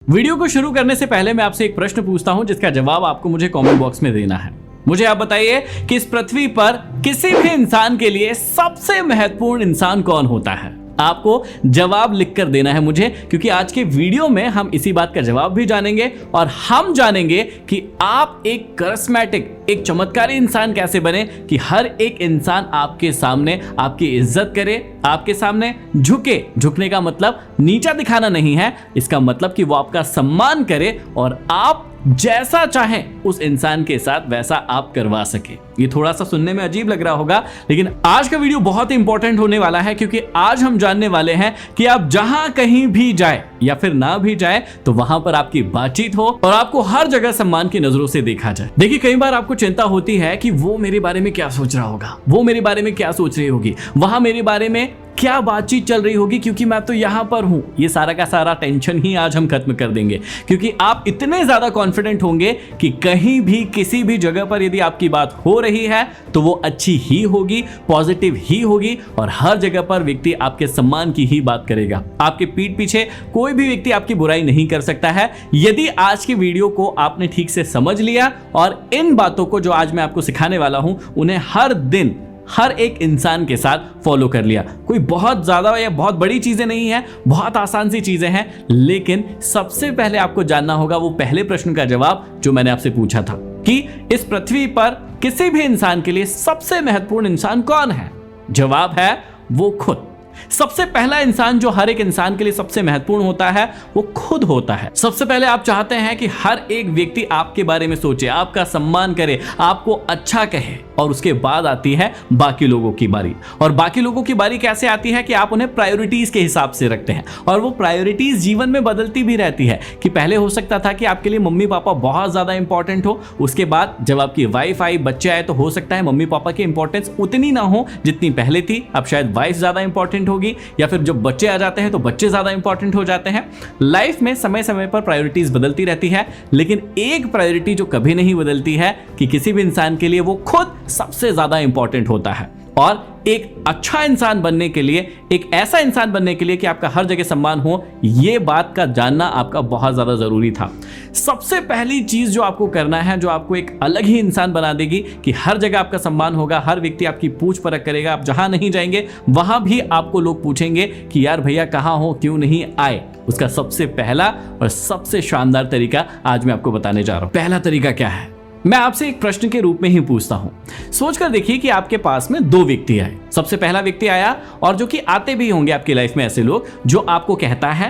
Video को शुरू करने से पहले मैं आपसे एक प्रश्न पूछता हूं जिसका जवाब आपको मुझे कमेंट बॉक्स में देना है। मुझे आप बताइए कि इस पृथ्वी पर किसी भी इंसान के लिए सबसे महत्वपूर्ण इंसान कौन होता है। आपको जवाब लिखकर देना है मुझे, क्योंकि आज के वीडियो में हम इसी बात का जवाब भी जानेंगे और हम जानेंगे कि आप एक करिश्मेटिक, एक चमत्कारी इंसान कैसे बने कि हर एक इंसान आपके सामने आपकी इज्जत करे, आपके सामने झुके। झुकने का मतलब नीचा दिखाना नहीं है, इसका मतलब कि वो आपका सम्मान करे और आप जैसा चाहें उस इंसान के साथ वैसा आप करवा सके। ये थोड़ा सा सुनने में अजीब लग रहा होगा, लेकिन आज का वीडियो बहुत इंपॉर्टेंट होने वाला है, क्योंकि आज हम जानने वाले हैं कि आप जहां कहीं भी जाए या फिर ना भी जाए तो वहां पर आपकी बातचीत हो और आपको हर जगह सम्मान की नजरों से देखा जाए। देखिए, कई बार आपको चिंता होती है कि वो मेरे बारे में क्या सोच रहा होगा, वो मेरे बारे में क्या सोच रही होगी, वहां मेरे बारे में क्या बातचीत चल रही होगी, क्योंकि मैं तो यहां पर हूं। ये सारा का सारा टेंशन ही आज हम खत्म कर देंगे, क्योंकि आप इतने ज्यादा कॉन्फिडेंट होंगे कि कहीं भी किसी भी जगह पर यदि आपकी बात हो रही है तो वो अच्छी ही होगी, पॉजिटिव ही होगी और हर जगह पर व्यक्ति आपके सम्मान की ही बात करेगा। आपके पीठ पीछे कोई भी व्यक्ति आपकी बुराई नहीं कर सकता है, यदि आज की वीडियो को आपने ठीक से समझ लिया और इन बातों को जो आज मैं आपको सिखाने वाला हूं उन्हें हर दिन हर एक इंसान के साथ फॉलो कर लिया। कोई बहुत ज्यादा या बहुत बड़ी चीजें नहीं है, बहुत आसान सी चीजें हैं, लेकिन सबसे पहले आपको जानना होगा वो पहले प्रश्न का जवाब जो मैंने आपसे पूछा था कि इस पृथ्वी पर किसी भी इंसान के लिए सबसे महत्वपूर्ण इंसान कौन है। जवाब है वो खुद। सबसे पहला इंसान जो हर एक इंसान के लिए सबसे महत्वपूर्ण होता है वो खुद होता है। सबसे पहले आप चाहते हैं कि हर एक व्यक्ति आपके बारे में सोचे, आपका सम्मान करे, आपको अच्छा कहे, और उसके बाद आती है बाकी लोगों की बारी। और बाकी लोगों की बारी कैसे आती है कि आप उन्हें प्रायोरिटीज के हिसाब से रखते हैं, और वो प्रायोरिटीज जीवन में बदलती भी रहती है कि पहले हो सकता था कि आपके लिए मम्मी पापा बहुत ज्यादा इंपॉर्टेंट हो, उसके बाद जब आपकी वाइफ आई, बच्चे आए, तो हो सकता है मम्मी पापा की इंपॉर्टेंस उतनी ना हो जितनी पहले थी। अब शायद वाइफ ज्यादा इंपॉर्टेंट होगी, या फिर जब बच्चे आ जाते हैं तो बच्चे ज्यादा इंपॉर्टेंट हो जाते हैं। लाइफ में समय समय पर प्रायोरिटीज बदलती रहती है, लेकिन एक प्रायोरिटी जो कभी नहीं बदलती है कि किसी भी इंसान के लिए वो खुद सबसे ज्यादा इंपॉर्टेंट होता है। और एक अच्छा इंसान बनने के लिए, एक ऐसा इंसान बनने के लिए कि आपका हर जगह सम्मान हो, ये बात का जानना आपका बहुत ज्यादा जरूरी था। सबसे पहली चीज जो आपको करना है, जो आपको एक अलग ही इंसान बना देगी कि हर जगह आपका सम्मान होगा, हर व्यक्ति आपकी पूछ परख करेगा, आप जहां नहीं जाएंगे वहां भी आपको लोग पूछेंगे कि यार भैया कहां हो, क्यों नहीं आए। उसका सबसे पहला और सबसे शानदार तरीका आज मैं आपको बताने जा रहा हूं। पहला तरीका क्या है, मैं आपसे एक प्रश्न के रूप में ही पूछता हूं। सोचकर देखिए कि आपके पास में दो व्यक्ति आए। सबसे पहला व्यक्ति आया, और जो कि आते भी होंगे आपकी लाइफ में ऐसे लोग जो आपको कहता है,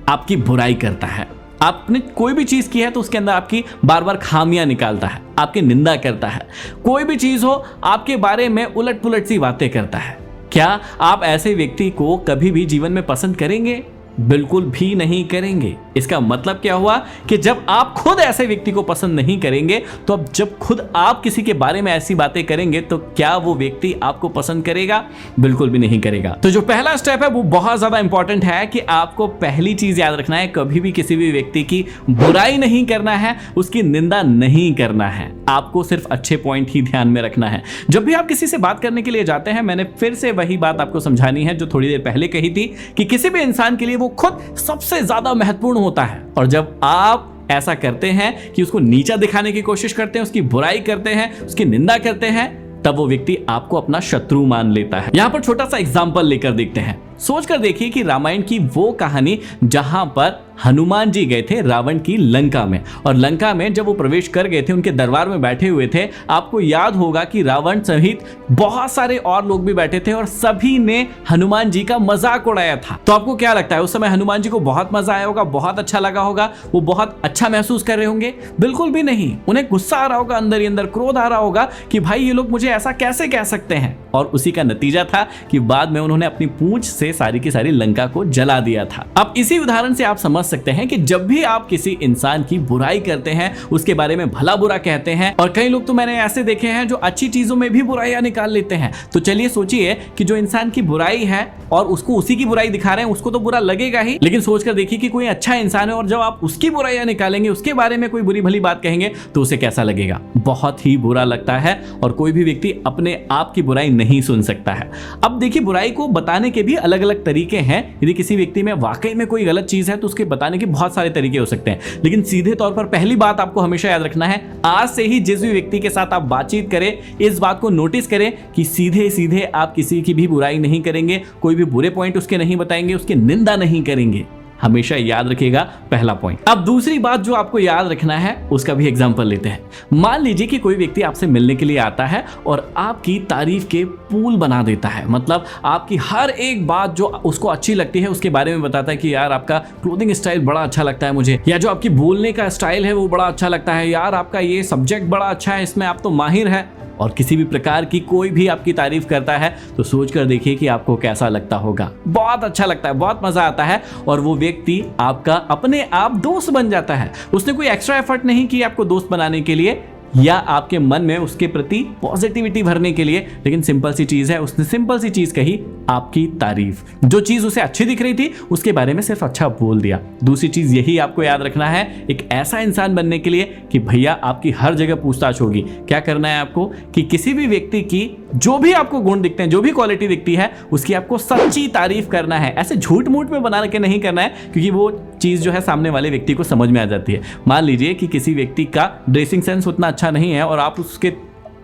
आपकी बुराई करता है। आपने कोई भी चीज की है तो उसके अंदर आपकी बार बार खामियां निकालता है, आपकी निंदा करता है। कोई भी चीज हो आपके बारे में उलट पुलट सी बातें करता है। क्या आप ऐसे व्यक्ति को कभी भी जीवन में पसंद करेंगे? बिल्कुल भी नहीं करेंगे। इसका मतलब क्या हुआ कि जब आप खुद ऐसे व्यक्ति को पसंद नहीं करेंगे, तो अब जब खुद आप किसी के बारे में ऐसी बातें करेंगे तो क्या वो व्यक्ति आपको पसंद करेगा? बिल्कुल भी नहीं करेगा। तो जो पहला स्टेप है वो बहुत ज्यादा इंपॉर्टेंट है कि आपको पहली चीज याद रखना है, कभी भी किसी भी व्यक्ति की बुराई नहीं करना है, उसकी निंदा नहीं करना है। आपको सिर्फ अच्छे पॉइंट ही ध्यान में रखना है। जब भी आप किसी से बात करने के लिए जाते हैं, मैंने फिर से वही बात आपको समझानी है जो थोड़ी देर पहले कही थी कि किसी भी इंसान के लिए वो खुद सबसे ज्यादा महत्वपूर्ण होता है। और जब आप ऐसा करते हैं कि उसको नीचा दिखाने की कोशिश करते हैं, उसकी बुराई करते हैं, उसकी निंदा करते हैं, तब वो व्यक्ति आपको अपना शत्रु मान लेता है। यहां पर छोटा सा एग्जांपल लेकर देखते हैं। सोचकर देखिए कि रामायण की वो कहानी जहां पर हनुमान जी गए थे रावण की लंका में, और लंका में जब वो प्रवेश कर गए थे, उनके दरबार में बैठे हुए थे, आपको याद होगा कि रावण सहित बहुत सारे और लोग भी बैठे थे और सभी ने हनुमान जी का मजाक उड़ाया था। तो आपको क्या लगता है, उस समय हनुमान जी को बहुत मजा आया होगा, बहुत अच्छा लगा होगा, वो बहुत अच्छा महसूस कर रहे होंगे? बिल्कुल भी नहीं। उन्हें गुस्सा आ रहा होगा, अंदर ही अंदर क्रोध आ रहा होगा कि भाई ये लोग मुझे ऐसा कैसे कह सकते हैं। और उसी का नतीजा था कि बाद में उन्होंने अपनी पूंछ से सारी की सारी लंका को जला दिया था। अब इसी उदाहरण से आप समझ सकते हैं कि जब भी आप किसी इंसान की बुराई करते हैं, उसके बारे में भला बुरा कहते हैं, और कई लोग तो मैंने ऐसे देखे हैं जो अच्छी चीजों में भी बुराइयां निकाल लेते हैं। तो चलिए सोचिए कि जो इंसान की बुराई है और उसको उसी की बुराई दिखा रहे हैं, उसको तो बुरा लगेगा ही, लेकिन सोचकर देखिए कि कोई अच्छा इंसान है और जब आप उसकी बुराइयां निकालेंगे, उसके बारे में कोई बुरी भली बात कहेंगे, तो उसे कैसा लगेगा? बहुत ही बुरा लगता है। और कोई भी व्यक्ति अपने आप की बुराई नहीं सुन सकता है। अब देखिए, बुराई को बताने के भी अलग अलग अलग तरीके हैं। यदि किसी व्यक्ति में वाकई में कोई गलत चीज है तो उसके बताने के बहुत सारे तरीके हो सकते हैं, लेकिन सीधे तौर पर पहली बात आपको हमेशा याद रखना है, आज से ही जिस भी व्यक्ति के साथ आप बातचीत करें इस बात को नोटिस करें कि सीधे सीधे आप किसी की भी बुराई नहीं करेंगे, कोई भी बुरे पॉइंट उसके नहीं बताएंगे, उसकी निंदा नहीं करेंगे। हमेशा याद रखिएगा पहला पॉइंट। अब दूसरी बात जो आपको याद रखना है उसका भी एग्जांपल लेते हैं। मान लीजिए कि कोई व्यक्ति आपसे मिलने के लिए आता है और आपकी तारीफ के पुल बना देता है, मतलब आपकी हर एक बात जो उसको अच्छी लगती है उसके बारे में बताता है कि यार आपका क्लोथिंग स्टाइल बड़ा अच्छा लगता है मुझे, या जो आपकी बोलने का स्टाइल है वो बड़ा अच्छा लगता है, यार आपका ये सब्जेक्ट बड़ा अच्छा है, इसमें आप तो माहिर है। और किसी भी प्रकार की कोई भी आपकी तारीफ करता है तो सोच कर देखिए कि आपको कैसा लगता होगा। बहुत अच्छा लगता है, बहुत मजा आता है, और वो व्यक्ति आपका अपने आप दोस्त बन जाता है। उसने कोई एक्स्ट्रा एफर्ट नहीं किया आपको दोस्त बनाने के लिए या आपके मन में उसके प्रति पॉजिटिविटी भरने के लिए, लेकिन सिंपल सी चीज है, उसने सिंपल सी चीज कही, आपकी तारीफ। जो चीज उसे अच्छी दिख रही थी उसके बारे में सिर्फ अच्छा बोल दिया। दूसरी चीज यही आपको याद रखना है एक ऐसा इंसान बनने के लिए कि भैया आपकी हर जगह पूछताछ होगी। क्या करना है आपको कि किसी भी व्यक्ति की जो भी आपको गुण दिखते हैं, जो भी क्वालिटी दिखती है, उसकी आपको सच्ची तारीफ करना है। ऐसे झूठ मूठ में बना के नहीं करना है, क्योंकि वो चीज जो है सामने वाले व्यक्ति को समझ में आ जाती है। मान लीजिए कि किसी व्यक्ति का ड्रेसिंग सेंस उतना अच्छा नहीं है और आप उसके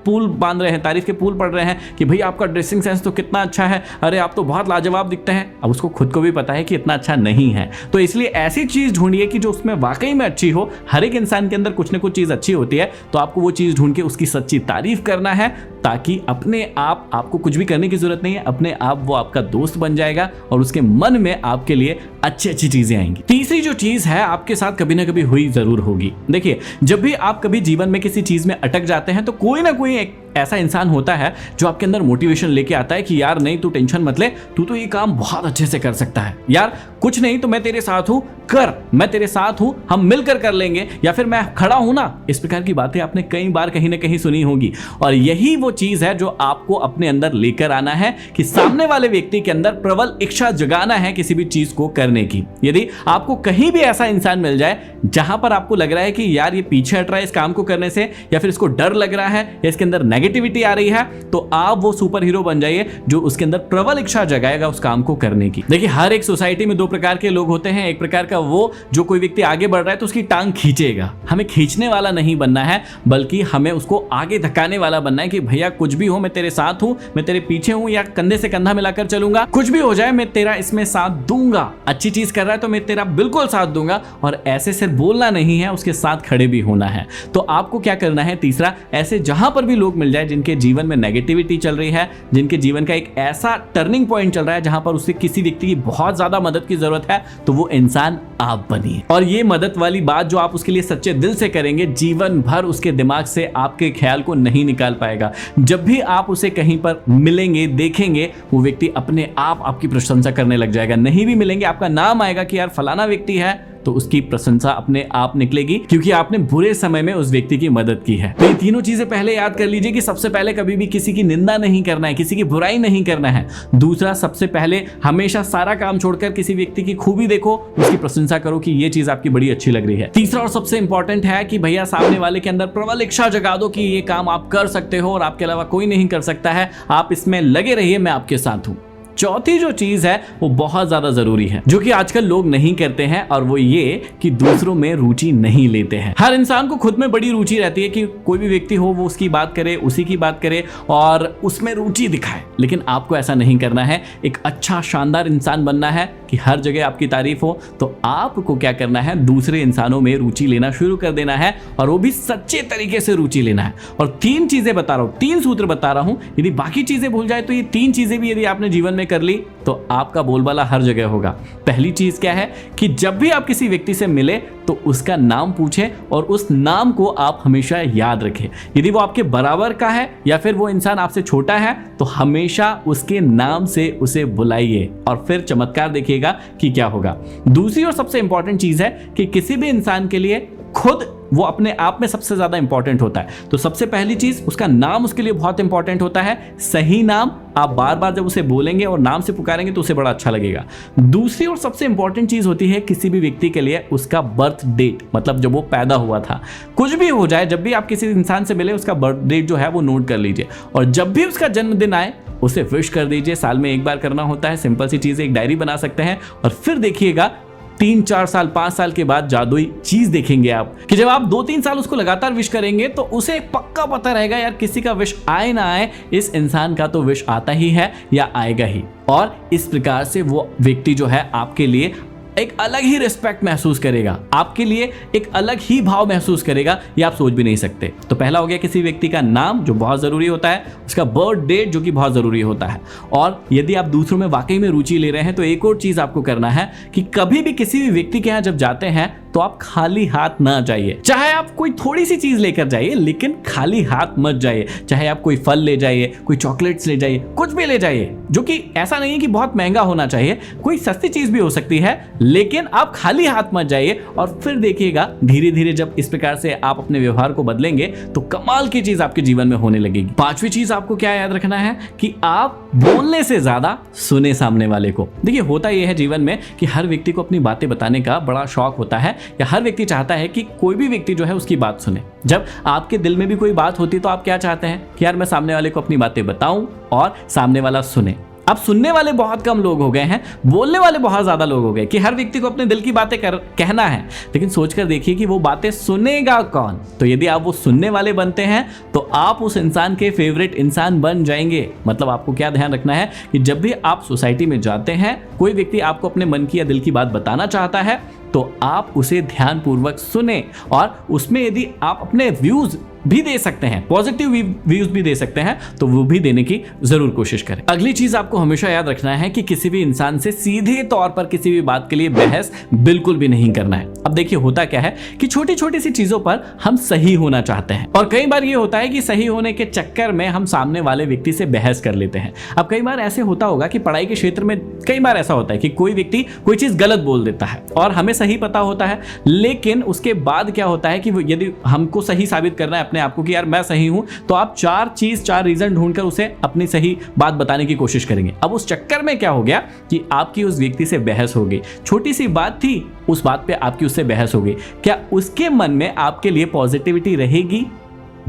पुल बांध रहे हैं, तारीफ के पुल पढ़ रहे हैं कि भाई आपका ड्रेसिंग सेंस तो कितना अच्छा है, अरे आप तो बहुत लाजवाब दिखते हैं। अब उसको खुद को भी पता है कि इतना अच्छा नहीं है, तो इसलिए ऐसी चीज ढूंढिए कि जो उसमें वाकई में अच्छी हो। हर एक इंसान के अंदर कुछ ना कुछ चीज अच्छी होती है, तो आपको वो चीज ढूंढ के उसकी सच्ची तारीफ करना है, ताकि अपने आप आपको कुछ भी करने की जरूरत नहीं है, अपने आप वो आपका दोस्त बन जाएगा और उसके मन में आपके लिए अच्छी अच्छी चीजें आएंगी। तीसरी जो चीज है आपके साथ कभी ना कभी हुई जरूर होगी। देखिए, जब भी आप कभी जीवन में किसी चीज में अटक जाते हैं तो कोई ना कोई एक ऐसा इंसान होता है जो आपके अंदर मोटिवेशन लेके आता है कि यार नहीं, तू टेंशन मत ले, तू तो ये काम बहुत अच्छे से कर सकता है, यार कुछ नहीं तो मैं तेरे साथ हूं, कर, मैं तेरे साथ हूं, हम मिलकर कर लेंगे, या फिर मैं खड़ा हूं ना। इस प्रकार की बातें आपने कई बार कहीं ना कहीं सुनी होगी, और यही वो चीज है जो आपको अपने अंदर लेकर आना है कि सामने वाले व्यक्ति के अंदर प्रबल इच्छा जगाना है किसी भी चीज को करने की। यदि आपको कहीं भी ऐसा इंसान मिल जाए जहां पर आपको लग रहा है कि यार ये पीछे हट रहा है इस काम को करने से, या फिर इसको डर लग रहा है, या इसके अंदर नेगेटिविटी आ रही है, तो आप वो सुपर हीरो बन जाइए जो उसके अंदर प्रबल इच्छा जगाएगा उस काम को करने की। देखिए, हर एक सोसाइटी में दो प्रकार के लोग होते हैं। एक प्रकार का वो जो कोई व्यक्ति आगे बढ़ रहा है तो उसकी टांग खींचेगा। हमें खींचने वाला नहीं बनना है, बल्कि हमें उसको आगे धक्काने वाला बनना है कि भैया कुछ भी हो मैं तेरे साथ हूं, मैं तेरे पीछे हूं, या कंधे से कंधा मिलाकर चलूंगा, कुछ भी हो जाए मैं तेरा इसमें साथ दूंगा। अच्छी चीज कर रहा है तो मैं तेरा बिल्कुल साथ दूंगा। और ऐसे सिर्फ बोलना नहीं है, उसके साथ खड़े भी होना है। तो आपको क्या करना है, तीसरा, ऐसे जहां पर भी लोग मिल जाए जिनके जीवन में नेगेटिविटी चल रही है, जिनके जीवन का एक ऐसा टर्निंग पॉइंट चल रहा है जहां पर उसे किसी व्यक्ति की बहुत ज्यादा मदद की जरूरत है, तो वो इंसान आप बनिए। और ये मदद वाली बात जो आप उसके लिए सच्चे दिल से करेंगे, जीवन भर उसके दिमाग से आपके ख्याल को नहीं निकाल पाएगा। जब भी आप उसे कहीं पर मिलेंगे, देखेंगे, वो व्यक्ति अपने आप आपकी प्रशंसा करने लग जाएगा। नहीं भी मिलेंगे, आपका नाम आएगा कि यार फलाना व्यक्ति है, तो उसकी प्रशंसा अपने आप निकलेगी, क्योंकि आपने बुरे समय में उस व्यक्ति की मदद की है। तो ये तीनों चीजें पहले याद कर लीजिए कि सबसे पहले कभी भी किसी की निंदा नहीं करना है, किसी की बुराई नहीं करना है। दूसरा, सबसे पहले हमेशा सारा काम छोड़कर किसी व्यक्ति की खूबी देखो, उसकी प्रशंसा करो कि ये चीज आपकी बड़ी अच्छी लग रही है। तीसरा और सबसे इंपॉर्टेंट है कि भैया सामने वाले के अंदर प्रबल इच्छा जगा दो कि ये काम आप कर सकते हो और आपके अलावा कोई नहीं कर सकता है, आप इसमें लगे रहिए, मैं आपके साथ हूं। चौथी जो चीज है वो बहुत ज्यादा जरूरी है, जो कि आजकल लोग नहीं करते हैं, और वो ये कि दूसरों में रुचि नहीं लेते हैं। हर इंसान को खुद में बड़ी रुचि रहती है कि कोई भी व्यक्ति हो वो उसकी बात करे, उसी की बात करे और उसमें रुचि दिखाए, लेकिन आपको ऐसा नहीं करना है। एक अच्छा शानदार इंसान बनना है कि हर जगह आपकी तारीफ हो, तो आपको क्या करना है, दूसरे इंसानों में रुचि लेना शुरू कर देना है, और वो भी सच्चे तरीके से रुचि लेना है। और तीन चीजें बता रहा हूं, तीन सूत्र बता रहा हूं, यदि बाकी चीजें भूल जाए तो ये तीन चीजें भी यदि आपने जीवन में कर ली तो आपका बोलबाला हर जगह होगा। पहली चीज क्या है कि जब भी आप किसी व्यक्ति से मिले तो उसका नाम पूछें और उस नाम को आप हमेशा याद रखें। यदि वो आपके बराबर का है या फिर वो इंसान आपसे छोटा है तो हमेशा उसके नाम से उसे बुलाइए और फिर चमत्कार देखिएगा कि क्या होगा। दूसरी और सबसे इंपॉर्टेंट चीज है कि किसी भी इंसान के लिए खुद वो अपने आप में सबसे ज्यादा इंपॉर्टेंट होता है। तो सबसे पहली चीज, उसका नाम उसके लिए बहुत इंपॉर्टेंट होता है। सही नाम आप बार बार जब उसे बोलेंगे और नाम से पुकारेंगे तो उसे बड़ा अच्छा लगेगा। दूसरी और सबसे इंपॉर्टेंट चीज होती है किसी भी व्यक्ति के लिए उसका बर्थ डेट, मतलब जब वो पैदा हुआ था। कुछ भी हो जाए, जब भी आप किसी इंसान से मिले उसका बर्थ डेट जो है वो नोट कर लीजिए, और जब भी उसका जन्मदिन आए उसे विश कर दीजिए। साल में एक बार करना होता है, सिंपल सी चीज़, एक डायरी बना सकते हैं और फिर देखिएगा 3-4 साल 5 साल के बाद जादुई चीज देखेंगे आप कि जब आप 2-3 साल उसको लगातार विश करेंगे तो उसे पक्का पता रहेगा यार किसी का विश आए ना आए, इस इंसान का तो विश आता ही है या आएगा ही। और इस प्रकार से वो व्यक्ति जो है आपके लिए एक अलग ही रिस्पेक्ट महसूस करेगा, आपके लिए एक अलग ही भाव महसूस करेगा, ये आप सोच भी नहीं सकते। तो पहला हो गया किसी व्यक्ति का नाम जो बहुत ज़रूरी होता है, उसका बर्थ डेट जो कि बहुत ज़रूरी होता है। और यदि आप दूसरों में वाकई में रुचि ले रहे हैं तो एक और चीज़ आपको करना है कि कभी भी किसी भी व्यक्ति के यहाँ जब जाते हैं तो आप खाली हाथ ना जाइए। चाहे आप कोई थोड़ी सी चीज़ लेकर जाइए लेकिन खाली हाथ मत जाइए। चाहे आप कोई फल ले जाइए, कोई चॉकलेट्स ले जाइए, कुछ भी ले जाइए, जो कि ऐसा नहीं है कि बहुत महंगा होना चाहिए, कोई सस्ती चीज़ भी हो सकती है, लेकिन आप खाली हाथ मत जाइए। और फिर देखिएगा धीरे धीरे जब इस प्रकार से आप अपने व्यवहार को बदलेंगे तो कमाल की चीज़ आपके जीवन में होने लगेगी। 5वीं चीज़ आपको क्या याद रखना है कि आप बोलने से ज़्यादा सुने सामने वाले को। देखिए होता यह है जीवन में कि हर व्यक्ति को अपनी बातें बताने का बड़ा शौक होता है, या हर व्यक्ति चाहता है कि कोई भी व्यक्ति जो है उसकी बात सुने। जब आपके दिल में भी कोई बात होती है तो आप क्या चाहते हैं कि यार मैं सामने वाले को अपनी बातें बताऊं और सामने वाला सुने। अब सुनने वाले बहुत कम लोग हो गए हैं, बोलने वाले बहुत ज्यादा लोग हो गए कि हर व्यक्ति को अपने दिल की बातें कहना है, लेकिन सोचकर देखिए कि वो बातें सुनेगा कौन। तो यदि आप वो सुनने वाले बनते हैं तो आप उस इंसान के फेवरेट इंसान बन जाएंगे। मतलब आपको क्या ध्यान रखना है कि जब भी आप सोसाइटी में जाते हैं, कोई व्यक्ति आपको अपने मन की या दिल की बात बताना चाहता है तो आप उसे ध्यानपूर्वक सुने और उसमें यदि आप अपने व्यूज भी दे सकते हैं, पॉजिटिव व्यूज भी दे सकते हैं, तो वो भी देने की जरूर कोशिश करें। अगली चीज आपको हमेशा याद रखना है कि किसी भी इंसान से सीधे तौर पर किसी भी बात के लिए बहस बिल्कुल भी नहीं करना है। अब देखिए होता क्या है कि छोटी छोटी सी चीजों पर हम सही होना चाहते हैं और कई बार ये होता है कि सही होने के चक्कर में हम सामने वाले व्यक्ति से बहस कर लेते हैं। अब कई बार ऐसे होता होगा कि पढ़ाई के क्षेत्र में कई बार ऐसा होता है कि कोई व्यक्ति कोई चीज गलत बोल देता है और हमें सही पता होता है, लेकिन उसके बाद क्या होता है कि यदि हमको सही साबित करना है अपने आप को कि यार मैं सही हूं, तो आप 4 रीजन ढूंढकर उसे अपनी सही बात बताने की कोशिश करेंगे। अब उस चक्कर में क्या हो गया कि आपकी उस व्यक्ति से बहस हो गई। छोटी सी बात थी, उस बात पे आपकी उससे बहस हो गई। क्या उसके मन में आपके लिए पॉजिटिविटी रहेगी?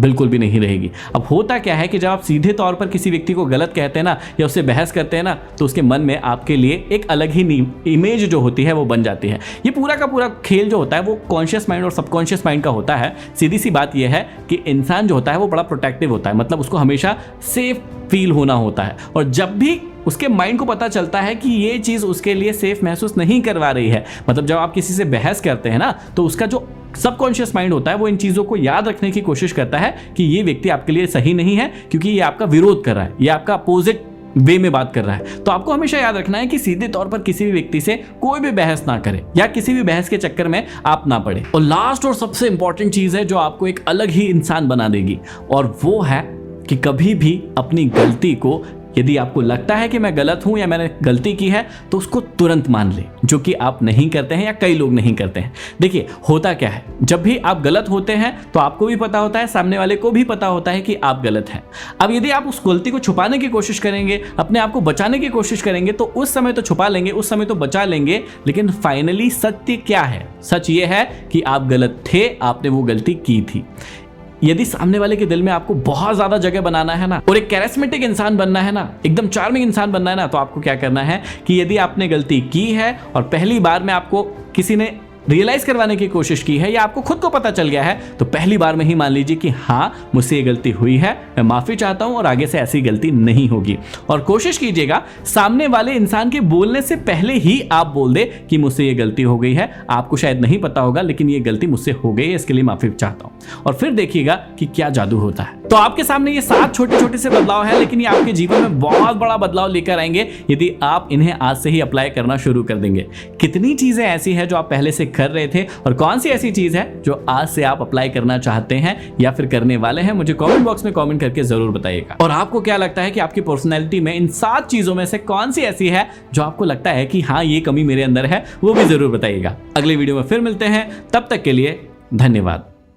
बिल्कुल भी नहीं रहेगी। अब होता क्या है कि जब आप सीधे तौर पर किसी व्यक्ति को गलत कहते हैं ना या उससे बहस करते हैं ना, तो उसके मन में आपके लिए एक अलग ही इमेज जो होती है वो बन जाती है। ये पूरा का पूरा खेल जो होता है वो कॉन्शियस माइंड और सबकॉन्शियस माइंड का होता है। सीधी सी बात यह है कि इंसान जो होता है वो बड़ा प्रोटेक्टिव होता है, मतलब उसको हमेशा सेफ फील होना होता है। और जब भी उसके माइंड को पता चलता है कि ये चीज़ उसके लिए सेफ महसूस नहीं करवा रही है, मतलब जब आप किसी से बहस करते हैं ना, तो उसका जो सबकॉन्शियस माइंड होता है वो इन चीज़ों को याद रखने की कोशिश करता है कि ये व्यक्ति आपके लिए सही नहीं है क्योंकि ये आपका विरोध कर रहा है, ये आपका अपोजिट वे में बात कर रहा है। तो आपको हमेशा याद रखना है कि सीधे तौर पर किसी भी व्यक्ति से कोई भी बहस ना करें या किसी भी बहस के चक्कर में आप ना पड़े। और लास्ट और सबसे इंपॉर्टेंट चीज़ है जो आपको एक अलग ही इंसान बना देगी, और वो है कि कभी भी अपनी गलती को, यदि आपको लगता है कि मैं गलत हूं या मैंने गलती की है, तो उसको तुरंत मान ले, जो कि आप नहीं करते हैं या कई लोग नहीं करते हैं। देखिए होता क्या है, जब भी आप गलत होते हैं तो आपको भी पता होता है, सामने वाले को भी पता होता है कि आप गलत हैं। अब यदि आप उस गलती को छुपाने की कोशिश करेंगे, अपने आप को बचाने की कोशिश करेंगे, तो उस समय तो छुपा लेंगे, उस समय तो बचा लेंगे, लेकिन फाइनली सत्य क्या है? सच ये है कि आप गलत थे, आपने वो गलती की थी। यदि सामने वाले के दिल में आपको बहुत ज्यादा जगह बनाना है ना और एक कैरिस्मेटिक इंसान बनना है ना, एकदम चार्मिंग इंसान बनना है ना, तो आपको क्या करना है कि यदि आपने गलती की है और पहली बार में आपको किसी ने रियलाइज करवाने की कोशिश की है या आपको खुद को पता चल गया है, तो पहली बार में ही मान लीजिए कि हाँ मुझसे ये गलती हुई है, मैं माफी चाहता हूं और आगे से ऐसी गलती नहीं होगी। और कोशिश कीजिएगा सामने वाले इंसान के बोलने से पहले ही आप बोल दे कि मुझसे ये गलती हो गई है, आपको शायद नहीं पता होगा लेकिन ये गलती मुझसे हो गई है, इसके लिए माफी चाहता हूं। और फिर देखिएगा कि क्या जादू होता है। तो आपके सामने ये 7 छोटे छोटे से बदलाव है, लेकिन ये आपके जीवन में बहुत बड़ा बदलाव लेकर आएंगे यदि आप इन्हें आज से ही अप्लाई करना शुरू कर देंगे। कितनी चीजें ऐसी है जो आप पहले से कर रहे थे और कौन सी ऐसी चीज है जो आज से आप अप्लाई करना चाहते हैं या फिर करने वाले हैं, मुझे कमेंट बॉक्स में कमेंट करके जरूर बताइएगा। और आपको क्या लगता है कि आपकी पर्सनैलिटी में इन 7 चीजों में से कौन सी ऐसी है जो आपको लगता है कि हाँ ये कमी मेरे अंदर है, वो भी जरूर बताइएगा। अगले वीडियो में फिर मिलते हैं, तब तक के लिए धन्यवाद।